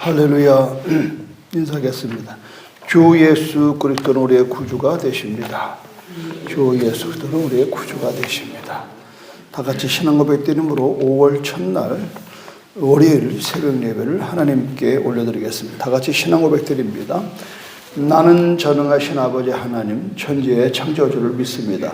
할렐루야. 인사하겠습니다. 주 예수 그리스도는 우리의 구주가 되십니다. 주 예수 그리스도는 우리의 구주가 되십니다. 다 같이 신앙 고백 드림으로 5월 첫날 월요일 새벽 예배를 하나님께 올려드리겠습니다. 다 같이 신앙 고백 드립니다. 나는 전능하신 아버지 하나님 천지의 창조주를 믿습니다.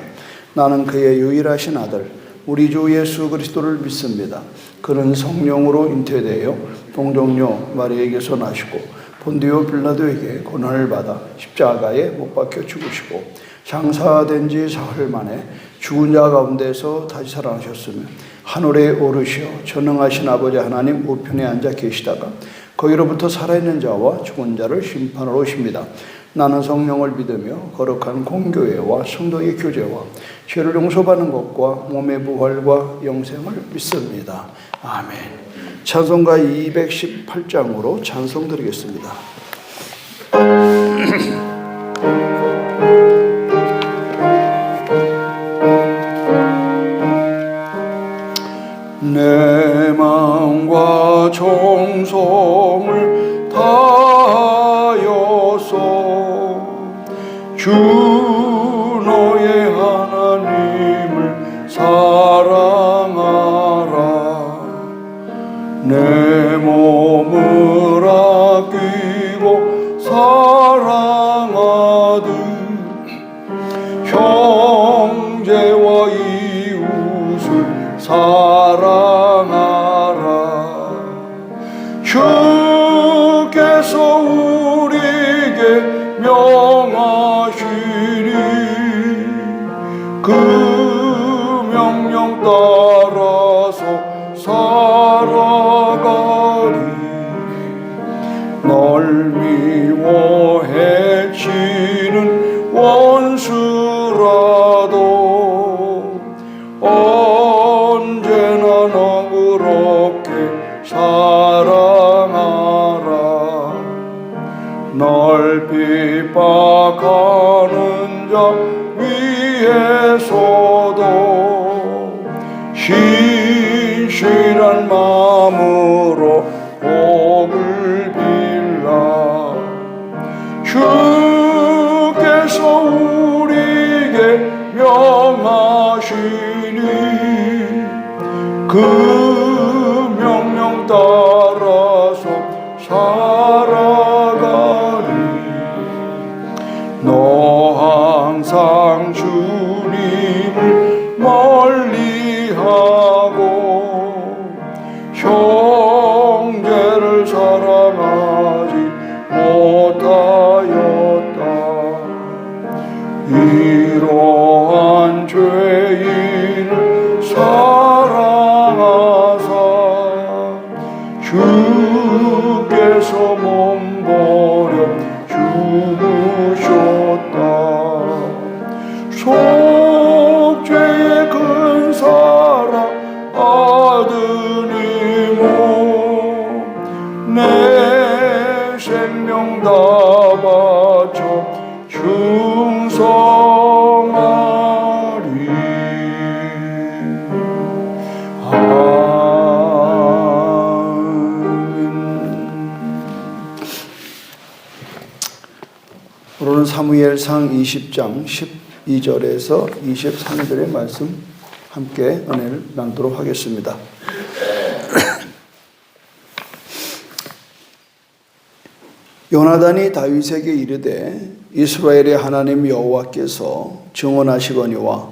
나는 그의 유일하신 아들 우리 주 예수 그리스도를 믿습니다. 그는 성령으로 잉태되어 동정녀 마리아에게서 나시고 본디오 빌라도에게 고난을 받아 십자가에 못 박혀 죽으시고 장사된 지 사흘 만에 죽은 자 가운데서 다시 살아나셨으며 하늘에 오르시어 전능하신 아버지 하나님 우편에 앉아 계시다가 거기로부터 살아있는 자와 죽은 자를 심판하러 오십니다. 나는 성령을 믿으며 거룩한 공교회와 성도의 교제와 죄를 용서받는 것과 몸의 부활과 영생을 믿습니다. 아멘. 찬송가 218장으로 찬송 드리겠습니다. 내 마음과 정성을 다하여서 주 너의 하나님을 사랑하라. 내 몸을 아끼고 사랑하듯 형제와 이웃을 사랑하라. 주께서 우리에게 명하시니 그 명령 따라서 살아가리. 널 미워 해치는 원수라도 언제나 너그럽게 사랑하라. 널 핍박하는 자 위에서도 신실한 마음으로 복을 빌라. 주께서 우리에게 명하시니 그 명령 따라서 살아가리. 너 항상 주님을 멀리하고 형제를 사랑하지 못하였다. 이러한 죄인을 사랑하사 주께서 몸버려 죽으셨다. 속죄의 큰 사랑 아드님은 내 생명 다 바쳐 충성하리. 오늘은 사무엘상 20장 12절에서 23절의 말씀 함께 은혜를 나누도록 하겠습니다. 요나단이 다윗에게 이르되 이스라엘의 하나님 여호와께서 증언하시거니와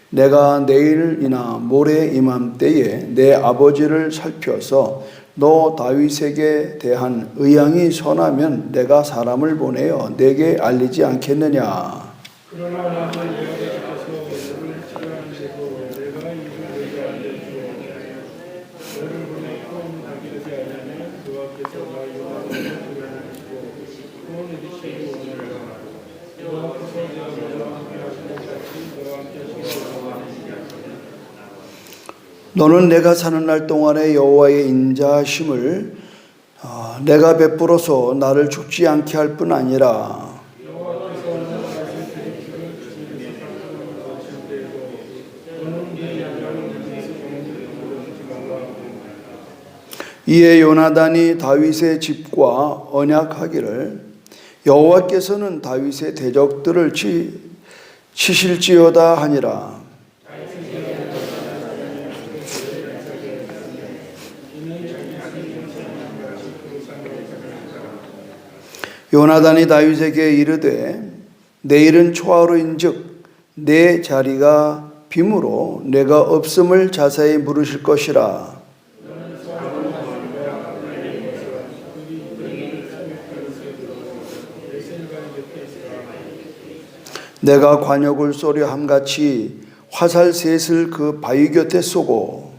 내가 내일이나 모레 이맘때에 내 아버지를 살펴서 너 다윗에게 대한 의향이 선하면 내가 사람을 보내어 내게 알리지 않겠느냐. 그러나 나는 여호와께서 너를 찾아내고 내가 이를 너에게 알려주어 너를 보내고 나기르지 않으면 그 앞에서 나 여호와를 찾아내고 또 내리시기 원하노라. 여호와께서 너와 함께 하시는 같이 너와 함께 하시기를. 너는 내가 사는 날 동안에 여호와의 인자하심을 내가 베풀어서 나를 죽지 않게 할 뿐 아니라 이에 요나단이 다윗의 집과 언약하기를 여호와께서는 다윗의 대적들을 치실지어다 하니라. 요나단이 다윗에게 이르되 내일은 초하루인즉 내 자리가 빔으로 내가 없음을 자세히 물으실 것이라. 내가 관역을 쏘려 함같이 화살 셋을 그 바위 곁에 쏘고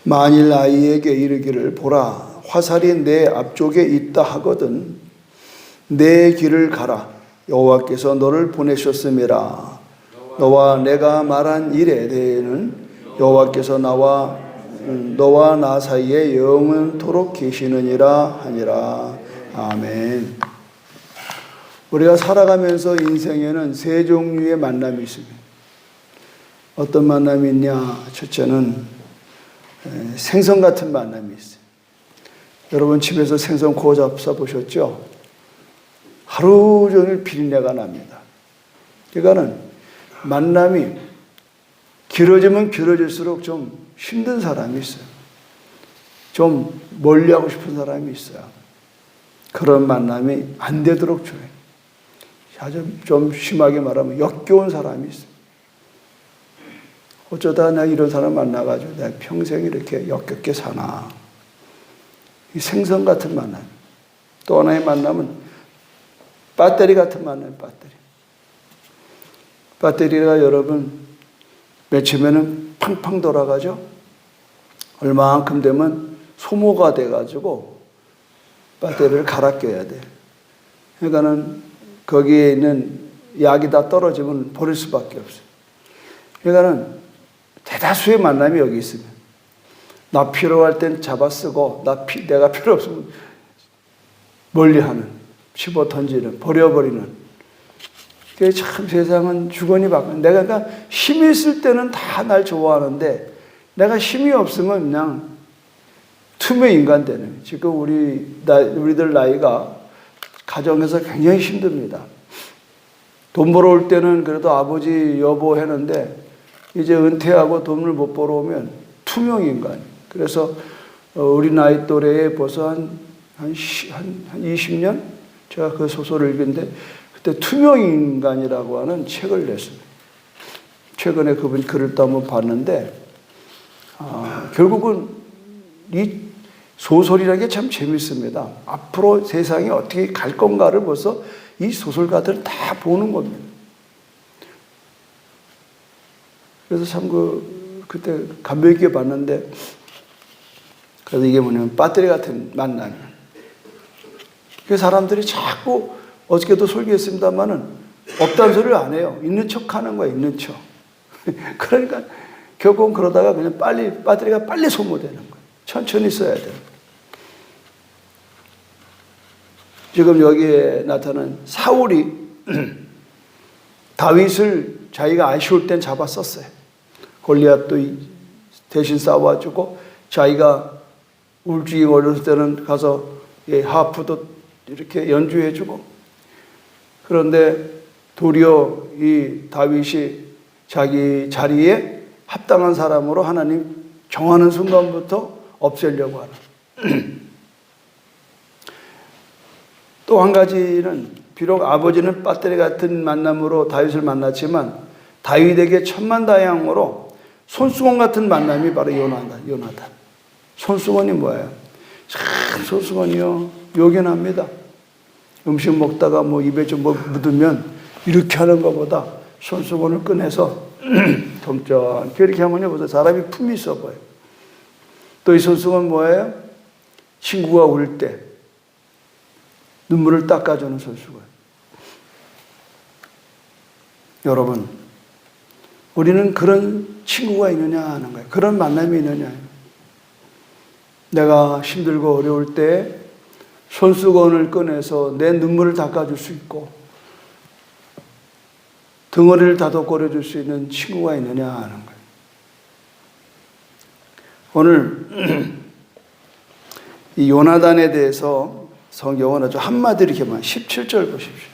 만일 아이에게 이르기를 보라 화살이 내 앞쪽에 있다 하거든 내 길을 가라 여호와께서 너를 보내셨음이라. 너와 내가 말한 일에 대해는 여호와께서 너와 나 사이에 영원토록 계시느니라 하니라. 아멘. 우리가 살아가면서 인생에는 세 종류의 만남이 있습니다. 어떤 만남이 있냐? 첫째는 생선 같은 만남이 있어요. 여러분 집에서 생선 구워 잡숴 보셨죠? 하루 종일 비린내가 납니다. 그러니까는 만남이 길어지면 길어질수록 좀 힘든 사람이 있어요. 좀 멀리하고 싶은 사람이 있어요. 그런 만남이 안 되도록 줘요. 아주 좀 심하게 말하면 역겨운 사람이 있어요. 어쩌다 내가 이런 사람 만나가지고 내가 평생 이렇게 역겹게 사나. 이 생선 같은 만남. 또 하나의 만남은 배터리 같은 만남, 배터리가 여러분 맺히면은 팡팡 돌아가죠? 얼마만큼 되면 소모가 돼가지고 배터리를 갈아 껴야 돼. 그러니까는 거기에 있는 약이 다 떨어지면 버릴 수밖에 없어요. 그러니까는 대다수의 만남이 여기 있습니다. 나 필요할 땐 잡아 쓰고 내가 필요 없으면 멀리하는, 집어 던지는, 버려버리는. 그게 참 세상은 주거니 받거니. 내가 그러니까 힘이 있을 때는 다 날 좋아하는데 내가 힘이 없으면 그냥 투명 인간 되는. 지금 우리들 나이가 가정에서 굉장히 힘듭니다. 돈 벌어올 때는 그래도 아버지 여보 했는데 이제 은퇴하고 돈을 못 벌어오면 투명 인간. 그래서 우리 나이 또래에 벌써 한 20년? 제가 그 소설을 읽었는데 그때 투명 인간이라고 하는 책을 냈습니다. 최근에 그분 글을 또 한번 봤는데 결국은 이 소설이라는 게 참 재밌습니다. 앞으로 세상이 어떻게 갈 건가를 벌써 이 소설가들은 다 보는 겁니다. 그래서 참 그때 감명 있게 봤는데 그래서 이게 뭐냐면 배터리 같은 만남이에요. 그 사람들이 자꾸 어저께도 설교했습니다만은 없다는 소리를 안 해요. 있는 척 하는 거야, 있는 척. 그러니까 결국은 그러다가 그냥 배터리가 빨리 소모되는 거예요. 천천히 써야 돼요. 지금 여기에 나타난 사울이 다윗을 자기가 아쉬울 땐 잡아 썼어요. 골리앗도 대신 싸워주고 자기가 울증이 걸렸을 때는 가서 하프도 이렇게 연주해주고. 그런데 도리어 이 다윗이 자기 자리에 합당한 사람으로 하나님 정하는 순간부터 없애려고 하는. 또 한 가지는 비록 아버지는 배터리 같은 만남으로 다윗을 만났지만 다윗에게 천만다양으로 손수건 같은 만남이 바로 요나단. 손수건이 뭐예요? 참 손수건이요 요긴합니다. 음식 먹다가 입에 좀 묻으면 이렇게 하는 것보다 손수건을 꺼내서 점점 이렇게 하면 보세요. 사람이 품이 있어 보여요. 또 이 손수건 뭐예요? 친구가 울 때 눈물을 닦아주는 손수건. 여러분, 우리는 그런 친구가 있느냐 하는 거예요. 그런 만남이 있느냐. 내가 힘들고 어려울 때 손수건을 꺼내서 내 눈물을 닦아줄 수 있고 덩어리를 다독거려줄 수 있는 친구가 있느냐 하는 거예요. 오늘 이 요나단에 대해서 성경은 아주 한마디로 이렇게만 17절 보십시오.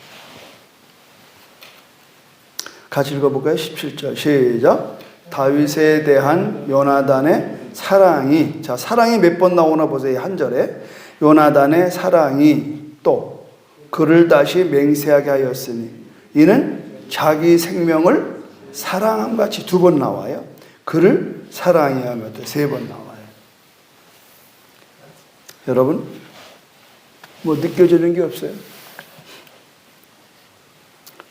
같이 읽어볼까요? 17절 시작. 다윗에 대한 요나단의 사랑이, 자, 사랑이 몇 번 나오나 보세요. 한 절에 요나단의 사랑이 또 그를 다시 맹세하게 하였으니 이는 자기 생명을 사랑함 같이 2번 나와요. 그를 사랑하며 또 3번 나와요. 여러분, 뭐 느껴지는 게 없어요?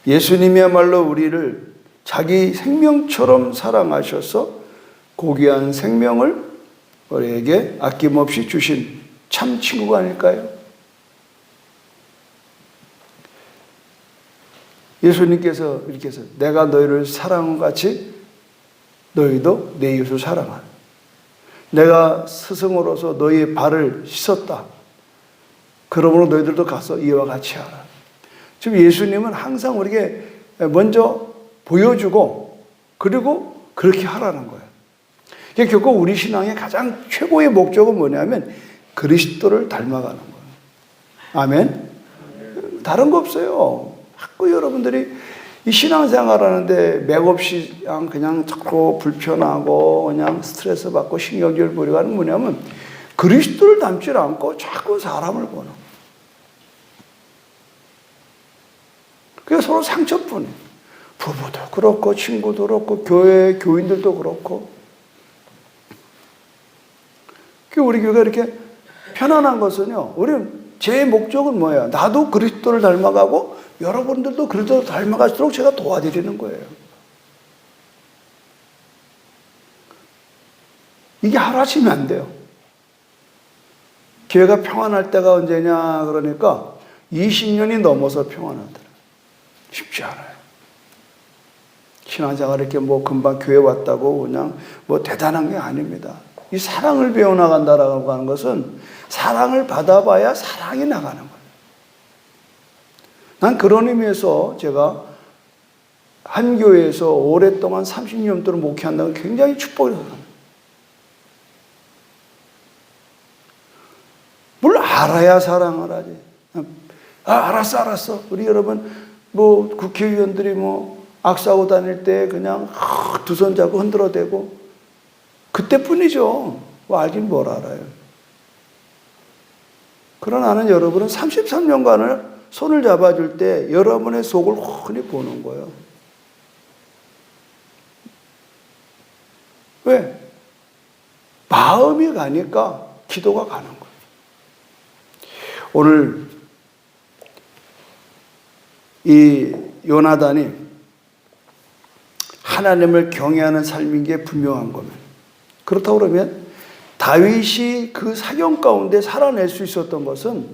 예수님이야말로 우리를 자기 생명처럼 사랑하셔서 고귀한 생명을 우리에게 아낌없이 주신 참 친구가 아닐까요? 예수님께서 이렇게 해서 내가 너희를 사랑한 같이 너희도 내 이웃을 사랑하라. 내가 스승으로서 너희의 발을 씻었다. 그러므로 너희들도 가서 이와 같이 하라. 지금 예수님은 항상 우리에게 먼저 보여주고 그리고 그렇게 하라는 거예요. 결국 우리 신앙의 가장 최고의 목적은 뭐냐면 그리스도를 닮아가는 거예요. 아멘? 다른 거 없어요. 자꾸 여러분들이 이 신앙생활 하는데 맥없이 그냥 자꾸 불편하고 그냥 스트레스 받고 신경질 부리고 하는 뭐냐면 그리스도를 닮지 않고 자꾸 사람을 보는 거예요. 그게 서로 상처뿐이에요. 부부도 그렇고 친구도 그렇고 교회 교인들도 그렇고. 우리 교회가 이렇게 편안한 것은요. 우리는 제 목적은 뭐예요? 나도 그리스도를 닮아가고 여러분들도 그리스도를 닮아갈수록 제가 도와드리는 거예요. 이게 하루아침이 안 돼요. 교회가 평안할 때가 언제냐 그러니까 20년이 넘어서 평안하더라. 쉽지 않아요. 신앙생활 이렇게 뭐 금방 교회 왔다고 그냥 뭐 대단한 게 아닙니다. 이 사랑을 배워나간다라고 하는 것은 사랑을 받아봐야 사랑이 나가는 거예요. 난 그런 의미에서 제가 한 교회에서 오랫동안 30년 동안 목회한다는 건 굉장히 축복을 생각합니다. 뭘 알아야 사랑을 하지. 알았어. 우리 여러분 뭐 국회의원들이 뭐 악수하고 다닐 때 그냥 두 손 잡고 흔들어대고 그때뿐이죠. 알긴 뭘 알아요. 그러나 나는 여러분은 33년간을 손을 잡아줄 때 여러분의 속을 훤히 보는 거예요. 왜? 마음이 가니까 기도가 가는 거예요. 오늘 이 요나단이 하나님을 경외하는 삶인 게 분명한 거면, 그렇다고 그러면 다윗이 그 사경 가운데 살아낼 수 있었던 것은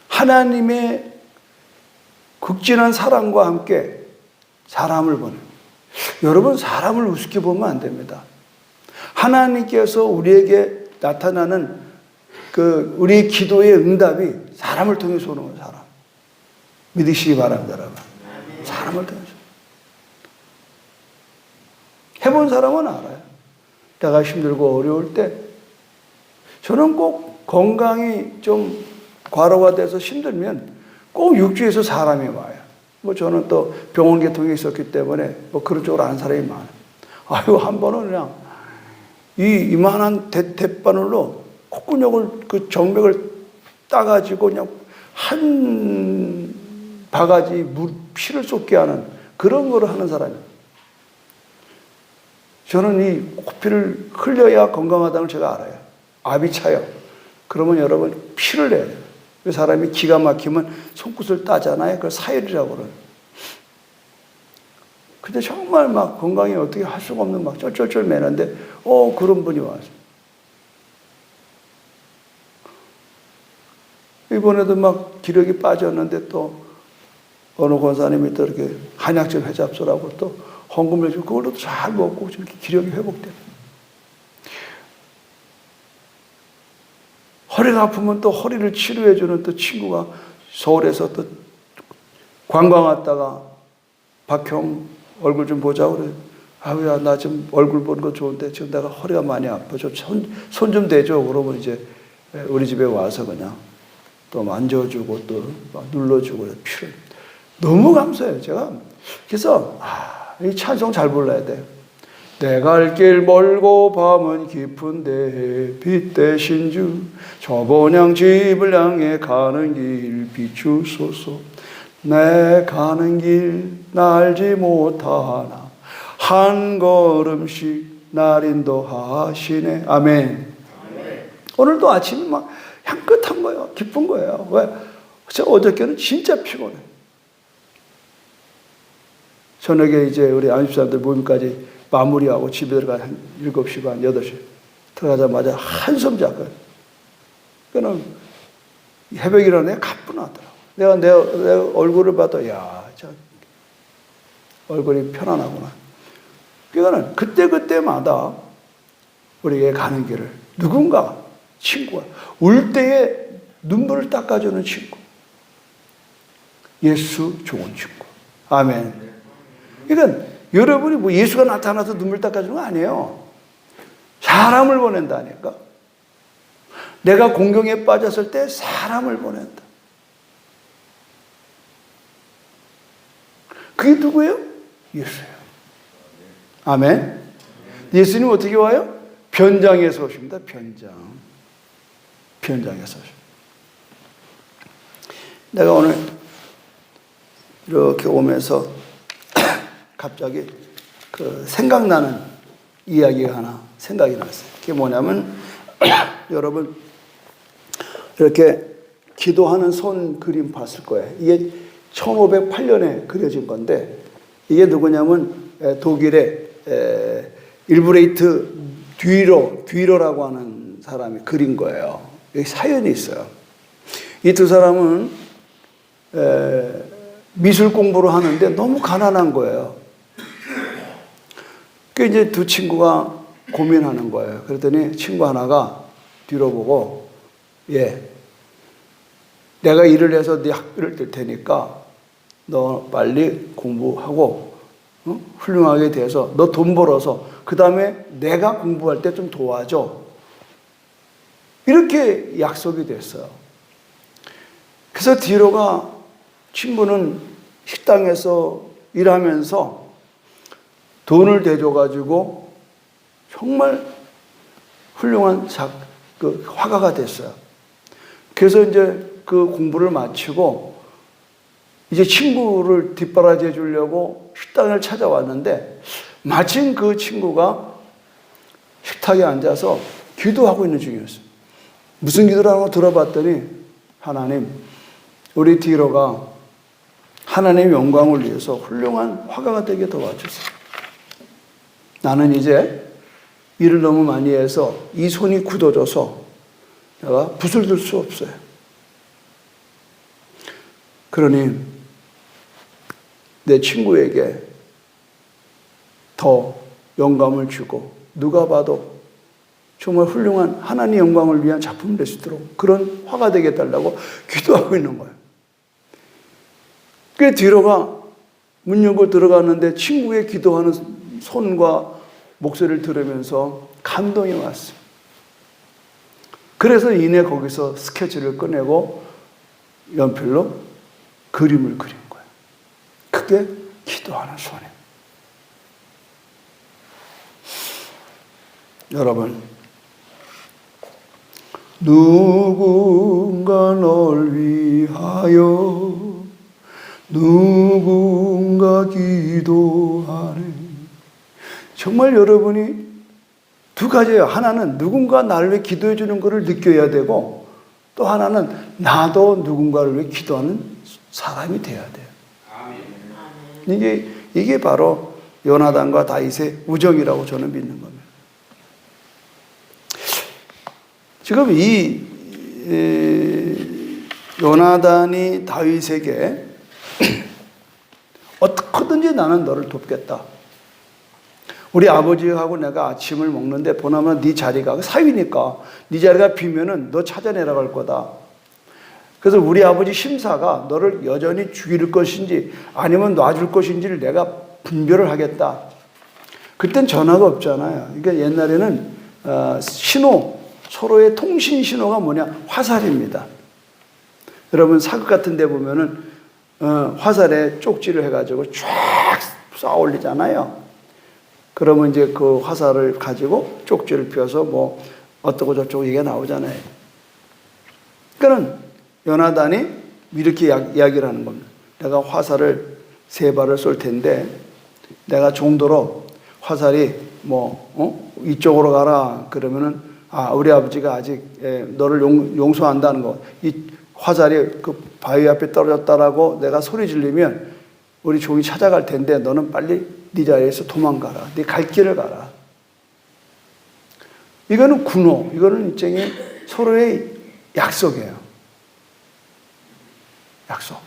하나님의 극진한 사랑과 함께 사람을 보는, 여러분 사람을 우습게 보면 안 됩니다. 하나님께서 우리에게 나타나는 그 우리의 기도의 응답이 사람을 통해서 오는 거예요. 사람 믿으시기 바랍니다. 여러분. 사람을 통해서 해본 사람은 알아요. 내가 힘들고 어려울 때 저는 꼭 건강이 좀 과로가 돼서 힘들면 꼭 육지에서 사람이 와요. 뭐 저는 또 병원 계통이 있었기 때문에 뭐 그런 쪽으로 아는 사람이 많아요. 아유, 한 번은 그냥 이만한 대바늘로 콧구녕을 그 정맥을 따가지고 그냥 한 바가지 피를 쏟게 하는 그런 거를 하는 사람이에요. 저는 이 코피를 흘려야 건강하다는 걸 제가 알아요. 압이 차요. 그러면 여러분 피를 내야 돼요. 그 사람이 기가 막히면 손끝을 따잖아요. 그걸 사혈이라고 그래요. 근데 정말 막 건강이 어떻게 할 수가 없는 막 쩔쩔쩔 매는데 그런 분이 와서 이번에도 막 기력이 빠졌는데 또 어느 권사님이 또 이렇게 한약재 회잡소라고 또 헌금을 해주고 그걸로 잘 먹고 이렇게 기력이 회복돼요. 허리가 아프면 또 허리를 치료해주는 또 친구가 서울에서 또 관광 왔다가 박형 얼굴 좀 보자고 그래. 아우야, 나 지금 얼굴 보는 거 좋은데 지금 내가 허리가 많이 아파. 손 좀 대줘. 그러면 이제 우리 집에 와서 그냥 또 만져주고 또 눌러주고 필요. 너무 감사해요, 제가. 그래서 이 찬송 잘 불러야 돼요. 내 갈 길 멀고 밤은 깊은데 빛 대신 주 저 본향 집을 향해 가는 길 비추소서. 내 가는 길 알지 못하나 한 걸음씩 날 인도하시네. 아멘. 오늘도 아침에 막 향긋한 거예요. 기쁜 거예요. 왜? 제가 어저께는 진짜 피곤해. 저녁에 이제 우리 안식사람들 모임까지 마무리하고 집에 들어가 한 7시 반, 8시 들어가자마자 한숨 잤거든. 그는 새벽 일어나서 가뿐하더라고. 내가 내 얼굴을 봐도, 야, 저 얼굴이 편안하구나. 그러니까 그때마다 우리에게 가는 길을 누군가, 친구가, 울 때에 눈물을 닦아주는 친구. 예수 좋은 친구. 아멘. 그러니까 여러분이 뭐 예수가 나타나서 눈물 닦아주는 거 아니에요. 사람을 보낸다니까. 내가 공경에 빠졌을 때 사람을 보낸다. 그게 누구예요? 예수예요. 아멘. 예수님 어떻게 와요? 변장에서 오십니다. 변장에서 오십니다. 내가 오늘 이렇게 오면서 갑자기 생각나는 이야기가 하나 생각이 났어요. 그게 뭐냐면 여러분 이렇게 기도하는 손 그림 봤을 거예요. 이게 1508년에 그려진 건데 이게 누구냐면 독일의 일브레이트 듀러라고 하는 사람이 그린 거예요. 여기 사연이 있어요. 이 두 사람은 미술 공부를 하는데 너무 가난한 거예요. 그 이제 두 친구가 고민하는 거예요. 그랬더니 친구 하나가 뒤로 보고, 내가 일을 해서 네 학비를 뜰 테니까 너 빨리 공부하고 훌륭하게 돼서 너 돈 벌어서 그 다음에 내가 공부할 때 좀 도와줘. 이렇게 약속이 됐어요. 그래서 디로가 친구는 식당에서 일하면서 돈을 대줘가지고 정말 훌륭한 화가가 됐어요. 그래서 이제 그 공부를 마치고 이제 친구를 뒷바라지해 주려고 식당을 찾아왔는데 마침 그 친구가 식탁에 앉아서 기도하고 있는 중이었어요. 무슨 기도를 하는 거 들어봤더니 하나님, 우리 디로가 하나님의 영광을 위해서 훌륭한 화가가 되게 도와주세요. 나는 이제 일을 너무 많이 해서 이 손이 굳어져서 내가 붓을 들 수 없어요. 그러니 내 친구에게 더 영감을 주고 누가 봐도 정말 훌륭한 하나님의 영광을 위한 작품을 낼 수 있도록 그런 화가 되게 해달라고 기도하고 있는 거예요. 그 디로가 문 열고 들어갔는데 친구의 기도하는 손과 목소리를 들으면서 감동이 왔어요. 그래서 이내 거기서 스케치를 꺼내고 연필로 그림을 그린 거예요. 그게 기도하는 손이에요. 여러분, 누군가 널 위하여 누군가 기도하네. 정말 여러분이 두 가지예요. 하나는 누군가 나를 위해 기도해 주는 것을 느껴야 되고 또 하나는 나도 누군가를 위해 기도하는 사람이 돼야 돼요. 이게 바로 요나단과 다윗의 우정이라고 저는 믿는 겁니다. 지금 이 요나단이 다윗에게 어떻게든지 나는 너를 돕겠다. 우리 아버지하고 내가 아침을 먹는데 보나마나 네 자리가 사위니까 네 자리가 비면은 너 찾아내라고 할 거다. 그래서 우리 아버지 심사가 너를 여전히 죽일 것인지 아니면 놔줄 것인지를 내가 분별을 하겠다. 그땐 전화가 없잖아요. 그러니까 옛날에는 신호, 서로의 통신 신호가 뭐냐? 화살입니다. 여러분 사극 같은 데 보면은 화살에 쪽지를 해가지고 쫙 쏘아 올리잖아요. 그러면 이제 그 화살을 가지고 쪽지를 펴서 뭐 어떠고 저쩌고 얘기가 나오잖아요. 그러니까는 요나단이 이렇게 이야기를 하는 겁니다. 내가 화살을 3발을 쏠 텐데 내가 정도로 화살이 이쪽으로 가라 그러면은 우리 아버지가 아직 너를 용서한다는 거. 이 화살이 그 바위 앞에 떨어졌다라고 내가 소리 지르면 우리 종이 찾아갈 텐데 너는 빨리 네 자리에서 도망가라. 네 갈 길을 가라. 이거는 군호, 이거는 일종의 서로의 약속이에요. 약속.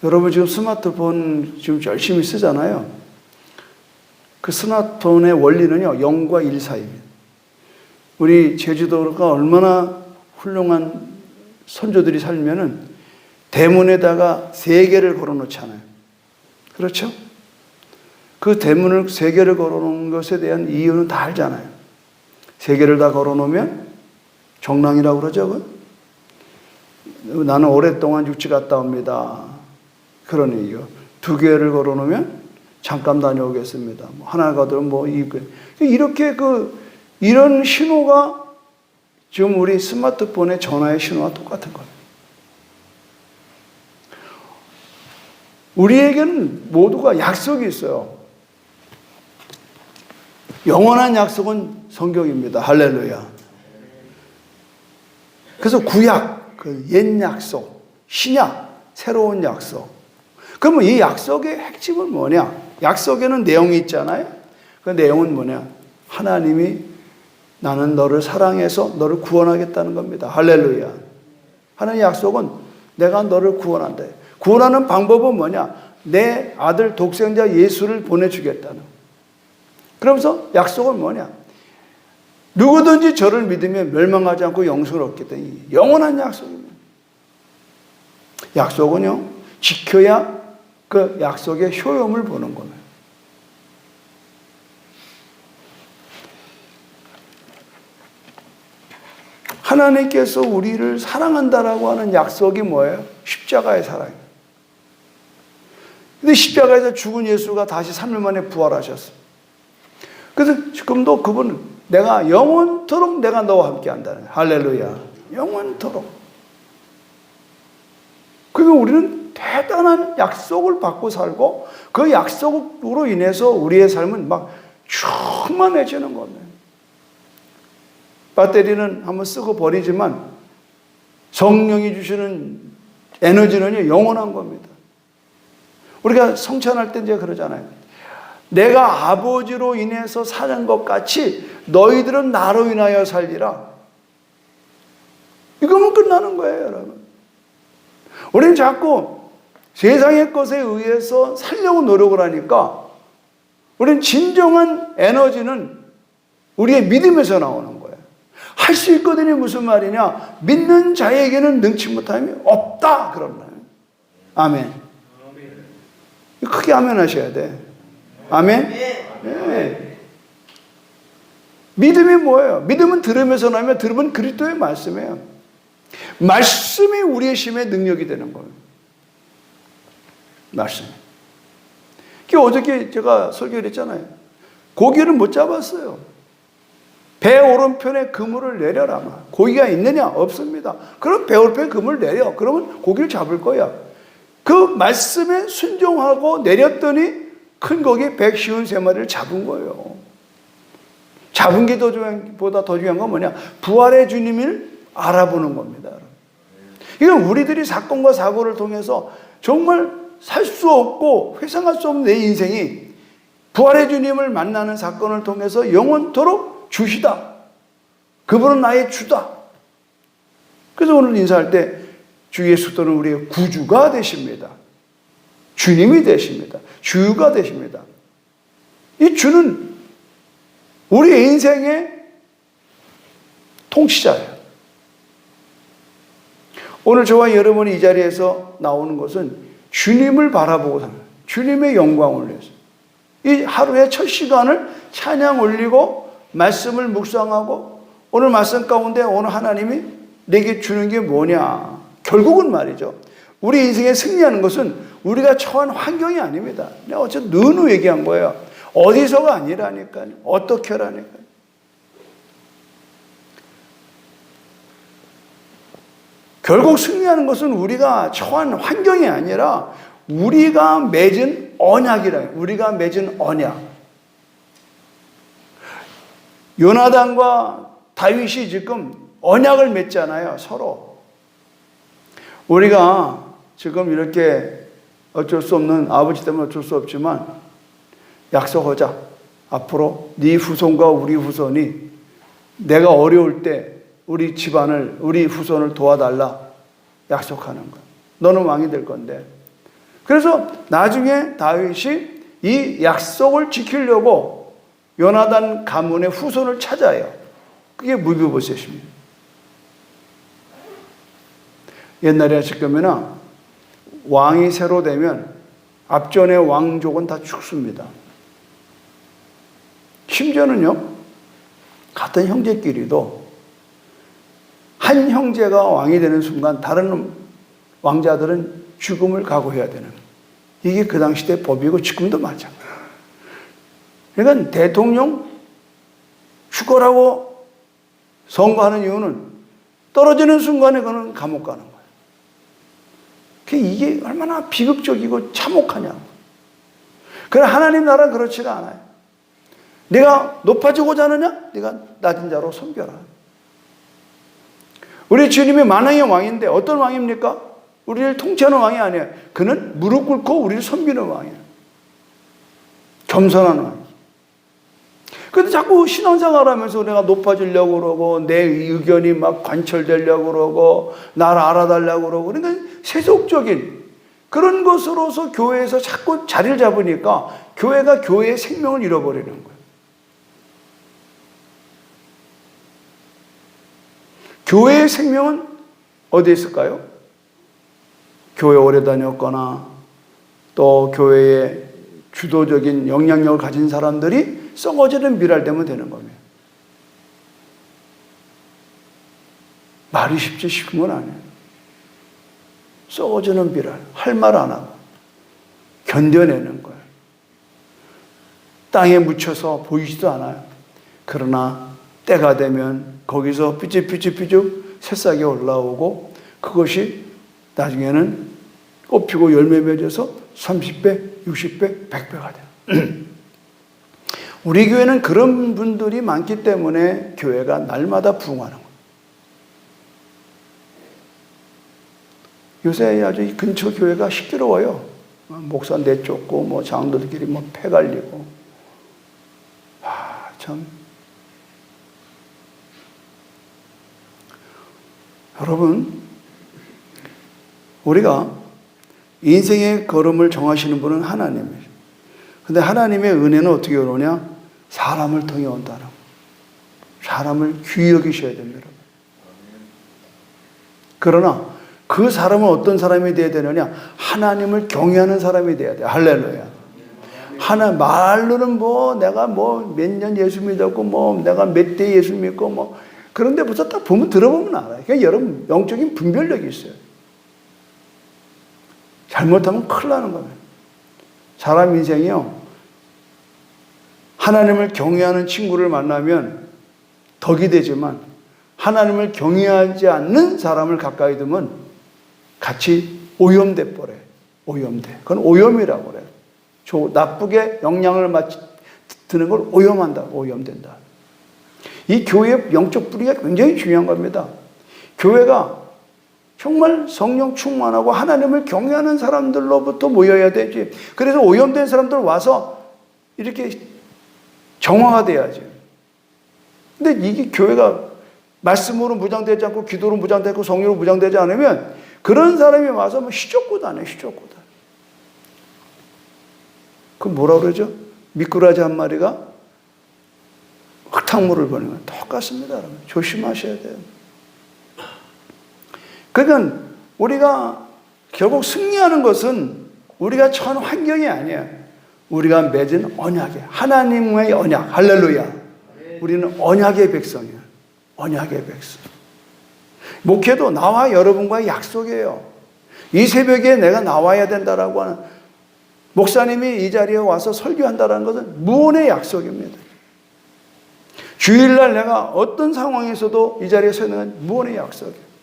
여러분 지금 스마트폰 지금 열심히 쓰잖아요. 그 스마트폰의 원리는요, 0과 1 사이입니다. 우리 제주도가 얼마나 훌륭한 선조들이 살면은 대문에다가 3개를 걸어 놓잖아요. 그렇죠? 그 대문을 3개를 걸어 놓은 것에 대한 이유는 다 알잖아요. 3개를 다 걸어 놓으면 정랑이라고 그러죠. 나는 오랫동안 육지 갔다 옵니다. 그런 이유. 2개를 걸어 놓으면 잠깐 다녀오겠습니다. 하나 가더라도 이렇게 이런 신호가 지금 우리 스마트폰의 전화의 신호와 똑같은 거예요. 우리에게는 모두가 약속이 있어요. 영원한 약속은 성경입니다. 할렐루야. 그래서 구약, 그 옛 약속, 신약, 새로운 약속. 그러면 이 약속의 핵심은 뭐냐? 약속에는 내용이 있잖아요. 그 내용은 뭐냐? 하나님이 나는 너를 사랑해서 너를 구원하겠다는 겁니다. 할렐루야. 하나님의 약속은 내가 너를 구원한다. 구원하는 방법은 뭐냐? 내 아들 독생자 예수를 보내주겠다는. 그러면서 약속은 뭐냐? 누구든지 저를 믿으면 멸망하지 않고 영생을 얻겠다. 영원한 약속입니다. 약속은요, 지켜야 그 약속의 효용을 보는 거예요. 하나님께서 우리를 사랑한다라고 하는 약속이 뭐예요? 십자가의 사랑이에요. 근데 십자가에서 죽은 예수가 다시 3일 만에 부활하셨어요. 그래서 지금도 그분은 내가 영원토록 내가 너와 함께 한다는 거예요. 할렐루야. 영원토록. 그러니까 우리는 대단한 약속을 받고 살고 그 약속으로 인해서 우리의 삶은 막 충만해지는 겁니다. 배터리는 한번 쓰고 버리지만 성령이 주시는 에너지는 영원한 겁니다. 우리가 성찬할 때 이제 그러잖아요. 내가 아버지로 인해서 사는 것 같이 너희들은 나로 인하여 살리라. 이거면 끝나는 거예요, 여러분. 우리는 자꾸 세상의 것에 의해서 살려고 노력을 하니까 우리는 진정한 에너지는 우리의 믿음에서 나오는 거예요. 할 수 있거든요. 무슨 말이냐? 믿는 자에게는 능치 못함이 없다. 그런 거예요. 아멘. 크게 아멘 하셔야 돼. 아멘. 네. 믿음이 뭐예요? 믿음은 들으면서 나면 들으면 그리스도의 말씀이에요. 말씀이 우리의 심의 능력이 되는 거예요. 말씀. 어저께 제가 설교를 했잖아요. 고기를 못 잡았어요. 배 오른편에 그물을 내려라. 고기가 있느냐? 없습니다. 그럼 배 오른편에 그물을 내려. 그러면 고기를 잡을 거야. 그 말씀에 순종하고 내렸더니 큰 고기 153마리를 잡은 거예요. 잡은 게 보다 더 중요한 건 뭐냐? 부활의 주님을 알아보는 겁니다. 이건 우리들이 사건과 사고를 통해서 정말 살 수 없고 회상할 수 없는 내 인생이 부활의 주님을 만나는 사건을 통해서 영원토록 주시다. 그분은 나의 주다. 그래서 오늘 인사할 때 주 예수 또는 우리의 구주가 되십니다. 주님이 되십니다. 주가 되십니다. 이 주는 우리 인생의 통치자예요. 오늘 저와 여러분이 이 자리에서 나오는 것은 주님을 바라보고 사는 거예요. 주님의 영광을 위해서. 이 하루의 첫 시간을 찬양 올리고 말씀을 묵상하고 오늘 말씀 가운데 오늘 하나님이 내게 주는 게 뭐냐. 결국은 말이죠. 우리 인생에 승리하는 것은 우리가 처한 환경이 아닙니다. 내가 어쨌든 너무 얘기한 거예요. 어디서가 아니라니까요. 어떻게 하라니까요. 결국 승리하는 것은 우리가 처한 환경이 아니라 우리가 맺은 언약이라. 우리가 맺은 언약. 요나단과 다윗이 지금 언약을 맺잖아요. 서로. 우리가 지금 이렇게 어쩔 수 없는 아버지 때문에 어쩔 수 없지만 약속하자. 앞으로 네 후손과 우리 후손이 내가 어려울 때 우리 집안을, 우리 후손을 도와달라 약속하는 거야. 너는 왕이 될 건데. 그래서 나중에 다윗이 이 약속을 지키려고 요나단 가문의 후손을 찾아요. 그게 무비보셋입니다. 옛날에 지금이나 왕이 새로 되면 앞전의 왕족은 다 죽습니다. 심지어는요, 같은 형제끼리도 한 형제가 왕이 되는 순간 다른 왕자들은 죽음을 각오해야 되는, 이게 그 당시 때 법이고 지금도 마찬가지예요. 그러니까 대통령 죽어라고 선거하는 이유는 떨어지는 순간에 그는 감옥 가는 거예요. 이게 얼마나 비극적이고 참혹하냐고. 그러나 하나님 나라는 그렇지가 않아요. 네가 높아지고자 하느냐? 네가 낮은 자로 섬겨라. 우리 주님이 만왕의 왕인데 어떤 왕입니까? 우리를 통치하는 왕이 아니에요. 그는 무릎 꿇고 우리를 섬기는 왕이에요. 겸손한 왕. 근데 자꾸 신앙생활 하면서 내가 높아지려고 그러고 내 의견이 막 관철되려고 그러고 나를 알아달라고 그러고 그러니까 세속적인 그런 것으로서 교회에서 자꾸 자리를 잡으니까 교회가 교회의 생명을 잃어버리는 거예요. 교회의 생명은 어디에 있을까요? 교회 오래 다녔거나 또 교회의 주도적인 영향력을 가진 사람들이 썩어지는 미랄되면 되는 겁니다. 말이 쉽지 쉬운 건 아니에요. 썩어지는 미랄, 할 말 안 하고 견뎌내는 거예요. 땅에 묻혀서 보이지도 않아요. 그러나 때가 되면 거기서 삐죽삐죽 새싹이 올라오고 그것이 나중에는 꽃피고 열매 맺어서 30배, 60배, 100배가 돼요. 우리 교회는 그런 분들이 많기 때문에 교회가 날마다 부흥하는 거예요. 요새 아주 근처 교회가 시끄러워요. 목사 내쫓고 뭐 장로들끼리 뭐 패 갈리고. 참. 여러분, 우리가 인생의 걸음을 정하시는 분은 하나님이에요. 근데 하나님의 은혜는 어떻게 오느냐? 사람을 통해 온다는 거예요. 사람을 귀히 여기셔야 됩니다. 그러나 그 사람은 어떤 사람이 되어야 되느냐? 하나님을 경외하는 사람이 되어야 돼요. 할렐루야. 말로는 뭐 내가 뭐 몇 년 예수 믿었고 뭐 내가 몇 대 예수 믿고 뭐 그런데 벌써 딱 보면 들어보면 알아요. 그러니까 여러분 영적인 분별력이 있어요. 잘못하면 큰일 나는 겁니다. 사람 인생이요. 하나님을 경외하는 친구를 만나면 덕이 되지만 하나님을 경외하지 않는 사람을 가까이 두면 같이 오염돼 버려요. 오염돼. 그건 오염이라고 그래요. 나쁘게 영향을 드는 걸 오염한다. 오염된다. 이 교회의 영적 뿌리가 굉장히 중요한 겁니다. 교회가 정말 성령 충만하고 하나님을 경외하는 사람들로부터 모여야 되지. 그래서 오염된 사람들 와서 이렇게 정화가 돼야지. 근데 이게 교회가 말씀으로 무장되지 않고 기도로 무장되고 성령으로 무장되지 않으면 그런 사람이 와서 뭐 시적구도 안 해. 시적구도. 그 뭐라 그러죠? 미꾸라지 한 마리가 흙탕물을 버리는 건 똑같습니다. 여러분. 조심하셔야 돼요. 그러니까 우리가 결국 승리하는 것은 우리가 처한 환경이 아니에요. 우리가 맺은 언약이에요. 하나님의 언약. 할렐루야. 우리는 언약의 백성이에요. 언약의 백성. 목회도 나와 여러분과의 약속이에요. 이 새벽에 내가 나와야 된다라고 하는, 목사님이 이 자리에 와서 설교한다는 것은 무언의 약속입니다. 주일날 내가 어떤 상황에서도 이 자리에 서 있는 건 무언의 약속이에요.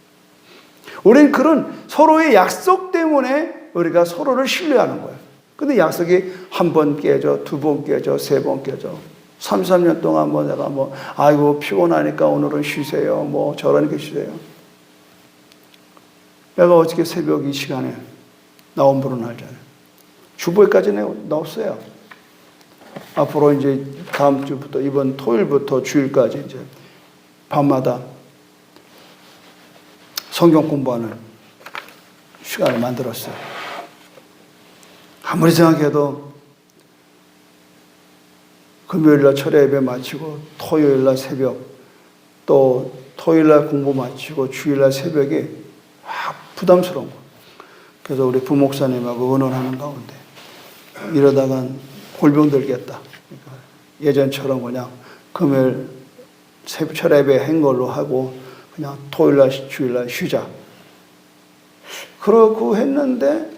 우리는 그런 서로의 약속 때문에 우리가 서로를 신뢰하는 거예요. 근데 약속이 한 번 깨져, 두 번 깨져, 세 번 깨져. 33년 동안 내가 아이고, 피곤하니까 오늘은 쉬세요. 저러니까 쉬세요. 내가 어저께 새벽 이 시간에 나온 분은 알잖아요. 주보에까지 넣었어요. 앞으로 이제 다음 주부터, 이번 토요일부터 주일까지 이제 밤마다 성경 공부하는 시간을 만들었어요. 아무리 생각해도 금요일날 철야 예배 마치고 토요일날 새벽, 또 토요일날 공부 마치고 주일날 새벽에 부담스러운 거. 그래서 우리 부목사님하고 의논하는 가운데 이러다간 골병 들겠다. 그러니까 예전처럼 그냥 금요일 철야 예배 한 걸로 하고 그냥 토요일날 주일날 쉬자. 그러고 했는데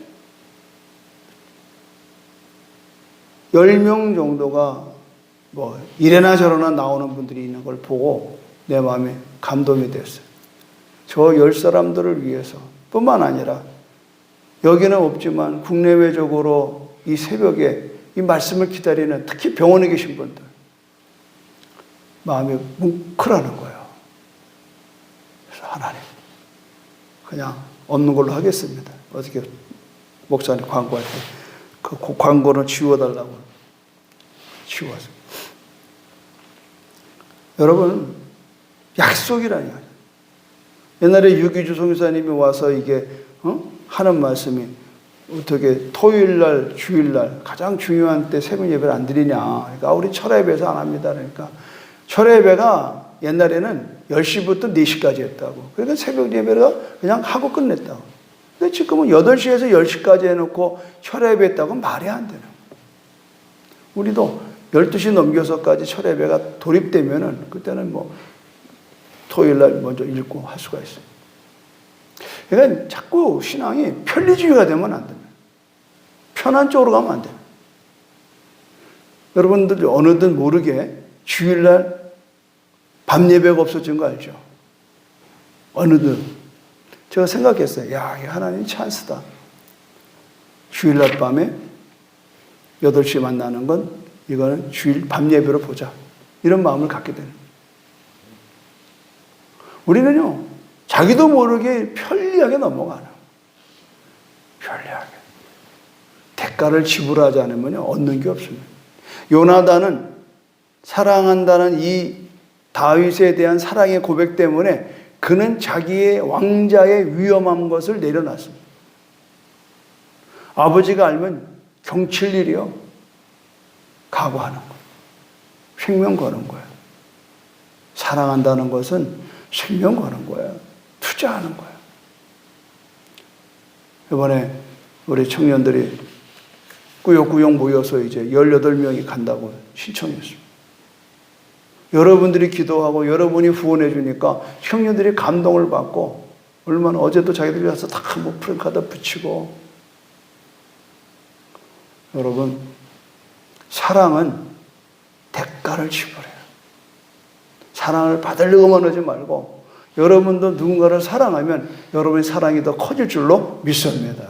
10명 정도가 이래나 저래나 나오는 분들이 있는 걸 보고 내 마음에 감동이 됐어요. 저 10사람들을 위해서 뿐만 아니라 여기는 없지만 국내외적으로 이 새벽에 이 말씀을 기다리는, 특히 병원에 계신 분들 마음이 뭉클하는 거예요. 그래서 하나님 그냥 없는 걸로 하겠습니다. 어떻게 목사님 광고할 때 그 광고는 지워달라고 지워서. 여러분, 약속이라니요. 옛날에 유기주 선교사님이 와서 이게 하는 말씀이 어떻게 토요일날 주일날 가장 중요한 때 새벽 예배를 안 드리냐. 그러니까 우리 철야 예배에서 안 합니다. 그러니까 철야 예배가 옛날에는 10시부터 4시까지 했다고. 그러니까 새벽 예배를 그냥 하고 끝냈다고. 근데 지금은 8시에서 10시까지 해놓고 철야 예배 했다고 말이 안 되는 거예요. 우리도 12시 넘겨서까지 철야 예배가 돌입되면은 그때는 토요일날 먼저 읽고 할 수가 있어요. 그러니까 자꾸 신앙이 편리주의가 되면 안 됩니다. 편한 쪽으로 가면 안 돼요. 여러분들 어느덧 모르게 주일날 밤 예배가 없어진 거 알죠? 어느덧. 제가 생각했어요. 야, 이 하나님 찬스다. 주일날 밤에 8시에 만나는 건 이거는 주일 밤 예배로 보자. 이런 마음을 갖게 되는. 우리는요, 자기도 모르게 편리하게 넘어가는. 편리하게. 대가를 지불하지 않으면요, 얻는 게 없습니다. 요나단은 사랑한다는 이 다윗에 대한 사랑의 고백 때문에 그는 자기의 왕자의 위험한 것을 내려놨습니다. 아버지가 알면 경칠 일이요. 각오하는 거예요. 생명 거는 거예요. 사랑한다는 것은 생명 거는 거예요. 투자하는 거예요. 이번에 우리 청년들이 꾸역꾸역 모여서 이제 18명이 간다고 신청했습니다. 여러분들이 기도하고 여러분이 후원해 주니까 청년들이 감동을 받고, 얼마나 어제도 자기들이 와서 다 프랭카드 붙이고. 여러분, 사랑은 대가를 지불해요. 사랑을 받으려고만 하지 말고 여러분도 누군가를 사랑하면 여러분의 사랑이 더 커질 줄로 믿습니다.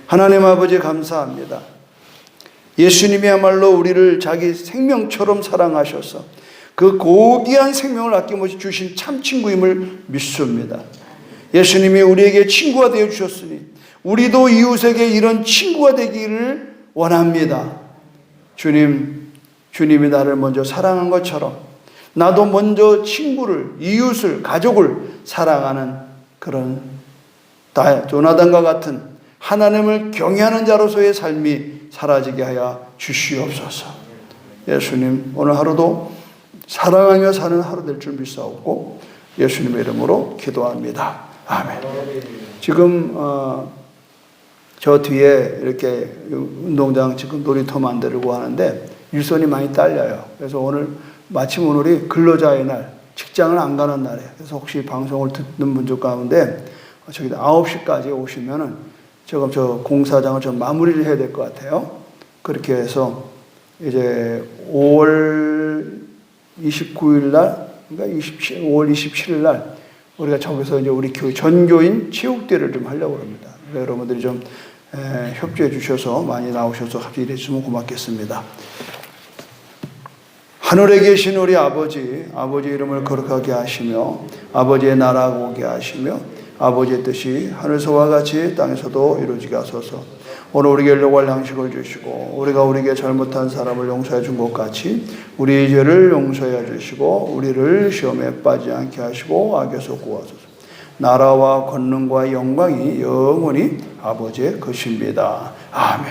하나님 아버지 감사합니다. 예수님이야말로 우리를 자기 생명처럼 사랑하셔서 그 고귀한 생명을 아낌없이 주신 참 친구임을 믿습니다. 예수님이 우리에게 친구가 되어 주셨으니 우리도 이웃에게 이런 친구가 되기를 원합니다. 주님이 나를 먼저 사랑한 것처럼 나도 먼저 친구를, 이웃을, 가족을 사랑하는 그런 조나단과 같은 하나님을 경외하는 자로서의 삶이 사라지게 하여 주시옵소서. 예수님, 오늘 하루도 사랑하며 사는 하루 될 줄 믿사옵고 예수님의 이름으로 기도합니다. 아멘. 지금 저 뒤에 이렇게 운동장 지금 놀이터 만들고 하는데 일손이 많이 딸려요. 그래서 오늘 마침 오늘이 근로자의 날, 직장을 안 가는 날이에요. 그래서 혹시 방송을 듣는 분들 가운데 저기 9시까지 오시면은 지금 저 공사장을 좀 마무리를 해야 될 것 같아요. 그렇게 해서 이제 5월 29일 날, 그러니까 5월 27일 날 우리가 저기서 이제 우리 교회 전교인 체육대회를 좀 하려고 합니다. 여러분들이 좀 협조해 주셔서 많이 나오셔서 같이 일해 주시면 고맙겠습니다. 하늘에 계신 우리 아버지, 아버지 이름을 거룩하게 하시며 아버지의 나라가 오게 하시며 아버지의 뜻이 하늘서와 같이 땅에서도 이루어지게 하소서. 오늘 우리에게 일용할 양식을 주시고 우리가 우리에게 잘못한 사람을 용서해 준 것 같이 우리의 죄를 용서해 주시고 우리를 시험에 빠지지 않게 하시고 악에서 구하소서. 나라와 권능과 영광이 영원히 아버지의 것입니다. 아멘.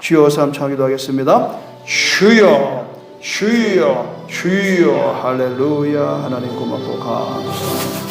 주여 삼창 기도하겠습니다. 주여 주여 주여 할렐루야. 하나님 고맙고 감사합니다.